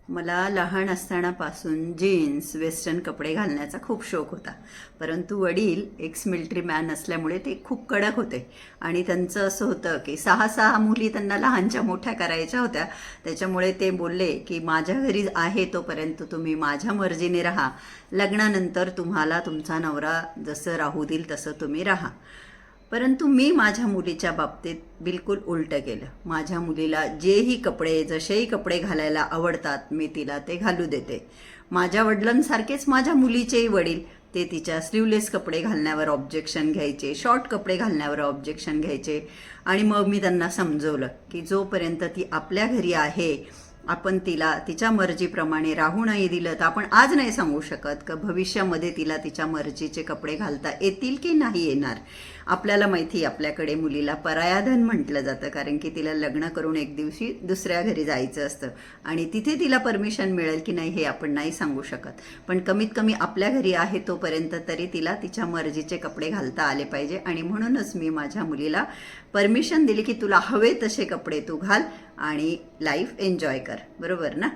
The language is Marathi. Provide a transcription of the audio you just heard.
मला लहान असतानापासून जीन्स वेस्टर्न कपडे घालण्याचा खूप शौक होता. परंतु वडील एक्स मिलिटरी मॅन असल्यामुळे ते खूप कडक होते आणि त्यांचं असं होतं की 6 मुली त्यांना लहानच्या मोठ्या करायच्या होत्या. त्याच्यामुळे ते बोलले की माझ्या घरी आहे तोपर्यंत तुम्ही माझ्या मर्जीने राहा, लग्नानंतर तुम्हाला तुमचा नवरा जसं राहू देईल तसं तुम्ही राहा. परंतु मी माझ्या मुलीच्या बाबतीत बिलकुल उलटं केलं. माझ्या मुलीला जेही कपडे जसेही कपडे घालायला आवडतात मी तिला ते घालू देते. माझ्या वडिलांसारखेच माझ्या मुलीचेही वडील ते तिच्या स्लीवलेस कपडे घालण्यावर ऑब्जेक्शन घ्यायचे, शॉर्ट कपडे घालण्यावर ऑब्जेक्शन घ्यायचे. आणि मग मी त्यांना समजवलं की जोपर्यंत ती आपल्या घरी आहे आपण तिला तिच्या मर्जीप्रमाणे राहू नाही दिलं तर आपण आज नाही सांगू शकत की भविष्यामध्ये तिला तिच्या मर्जीचे कपडे घालता येतील की नाही येणार. आपल्याला माहिती आपल्याकडे मुलीला परायाधन म्हटलं जातं, कारण की तिला लग्न करून एक दिवशी दुसऱ्या घरी जायचं असतं आणि तिथे तिला परमिशन मिळेल की नाही हे आपण नाही सांगू शकत. पण कमीत कमी आपल्या घरी आहे तोपर्यंत तरी तिला तिच्या मर्जीचे कपडे घालता आले पाहिजे. आणि म्हणूनच मी माझ्या मुलीला परमिशन दिली की तुला हवे तसे कपडे तू घाल आणि लाईफ एन्जॉय कर. बरोबर ना?